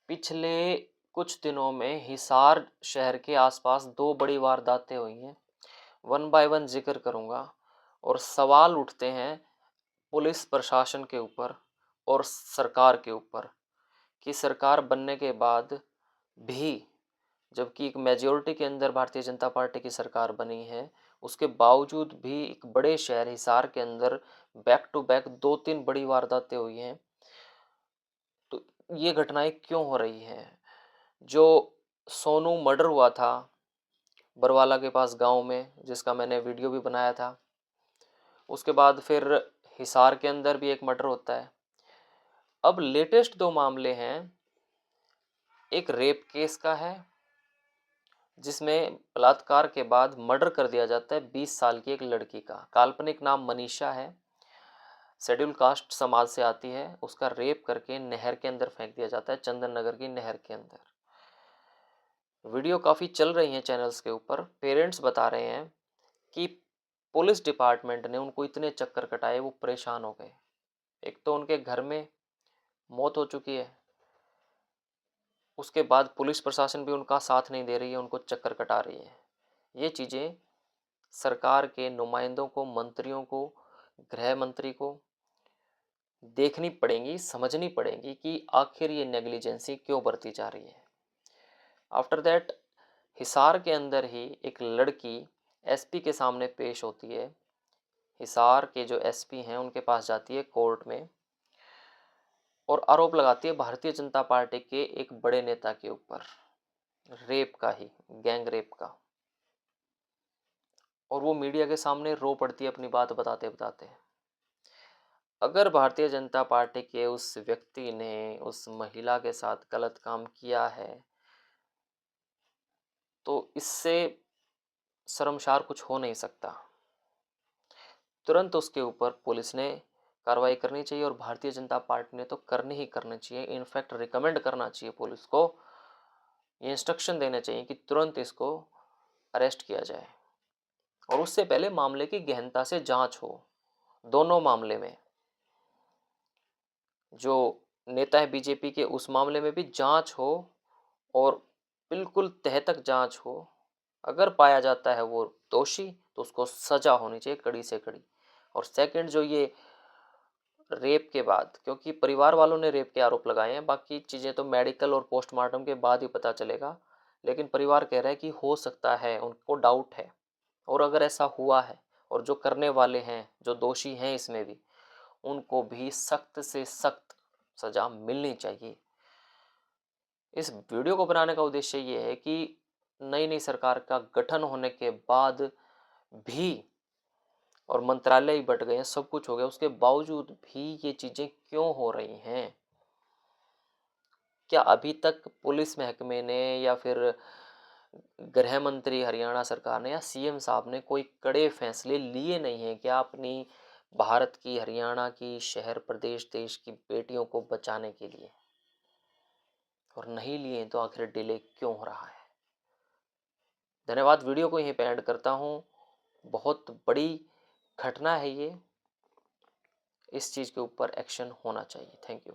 पिछले कुछ दिनों में हिसार शहर के आसपास 2 बड़ी वारदातें हुई हैं। वन बाय वन ज़िक्र करूँगा और सवाल उठते हैं पुलिस प्रशासन के ऊपर और सरकार के ऊपर कि सरकार बनने के बाद भी, जबकि एक मेजॉरिटी के अंदर भारतीय जनता पार्टी की सरकार बनी है, उसके बावजूद भी एक बड़े शहर हिसार के अंदर बैक टू बैक 2-3 बड़ी वारदातें हुई हैं। तो ये घटनाएँ क्यों हो रही हैं? जो सोनू मर्डर हुआ था बरवाला के पास गाँव में, जिसका मैंने वीडियो भी बनाया था। उसके बाद फिर हिसार के अंदर भी एक मर्डर होता है। अब लेटेस्ट 2 मामले हैं। एक रेप केस का है, जिसमें बलात्कार के बाद मर्डर कर दिया जाता है 20 साल की एक लड़की का। काल्पनिक नाम मनीषा है, शेड्यूल कास्ट समाज से आती है। उसका रेप करके नहर के अंदर फेंक दिया जाता है, चंदन नगर की नहर के अंदर। वीडियो काफ़ी चल रही हैं चैनल्स के ऊपर। पेरेंट्स बता रहे हैं कि पुलिस डिपार्टमेंट ने उनको इतने चक्कर कटाए, वो परेशान हो गए। एक तो उनके घर में मौत हो चुकी है, उसके बाद पुलिस प्रशासन भी उनका साथ नहीं दे रही है, उनको चक्कर कटा रही है। ये चीज़ें सरकार के नुमाइंदों को, मंत्रियों को, गृह मंत्री को देखनी पड़ेंगी, समझनी पड़ेंगी कि आखिर ये नेग्लिजेंसी क्यों बरती जा रही है। आफ्टर दैट हिसार के अंदर ही एक लड़की एसपी के सामने पेश होती है। हिसार के जो एसपी हैं उनके पास जाती है कोर्ट में और आरोप लगाती है भारतीय जनता पार्टी के एक बड़े नेता के ऊपर, रेप का ही, गैंग रेप का। और वो मीडिया के सामने रो पड़ती है अपनी बात बताते बताते। अगर भारतीय जनता पार्टी के उस व्यक्ति ने उस महिला के साथ गलत काम किया है, तो इससे शर्मसार कुछ हो नहीं सकता। तुरंत उसके ऊपर पुलिस ने कार्रवाई करनी चाहिए और भारतीय जनता पार्टी ने तो करनी ही करनी चाहिए। इनफैक्ट रिकमेंड करना चाहिए पुलिस को, ये इंस्ट्रक्शन देने चाहिए कि तुरंत इसको अरेस्ट किया जाए और उससे पहले मामले की गहनता से जांच हो। दोनों मामले में, जो नेता है बीजेपी के, उस मामले में भी जांच हो और बिल्कुल तह तक जांच हो। अगर पाया जाता है वो दोषी, तो उसको सजा होनी चाहिए कड़ी से कड़ी। और सेकंड, जो ये रेप के बाद, क्योंकि परिवार वालों ने रेप के आरोप लगाए हैं, बाकी चीज़ें तो मेडिकल और पोस्टमार्टम के बाद ही पता चलेगा, लेकिन परिवार कह रहा है कि हो सकता है, उनको डाउट है। और अगर ऐसा हुआ है और जो करने वाले हैं, जो दोषी हैं इसमें भी, उनको भी सख्त से सख्त सजा मिलनी चाहिए। इस वीडियो को बनाने का उद्देश्य ये है कि नई नई सरकार का गठन होने के बाद भी, और मंत्रालय ही बट गए हैं, सब कुछ हो गया, उसके बावजूद भी ये चीज़ें क्यों हो रही हैं? क्या अभी तक पुलिस महकमे ने या फिर गृह मंत्री हरियाणा सरकार ने या सीएम साहब ने कोई कड़े फैसले लिए नहीं हैं क्या अपनी भारत की, हरियाणा की, शहर, प्रदेश, देश की बेटियों को बचाने के लिए? और नहीं लिए तो आखिर डिले क्यों हो रहा है? धन्यवाद। वीडियो को यहीं पे एंड करता हूँ। बहुत बड़ी घटना है ये, इस चीज़ के ऊपर एक्शन होना चाहिए। Thank you.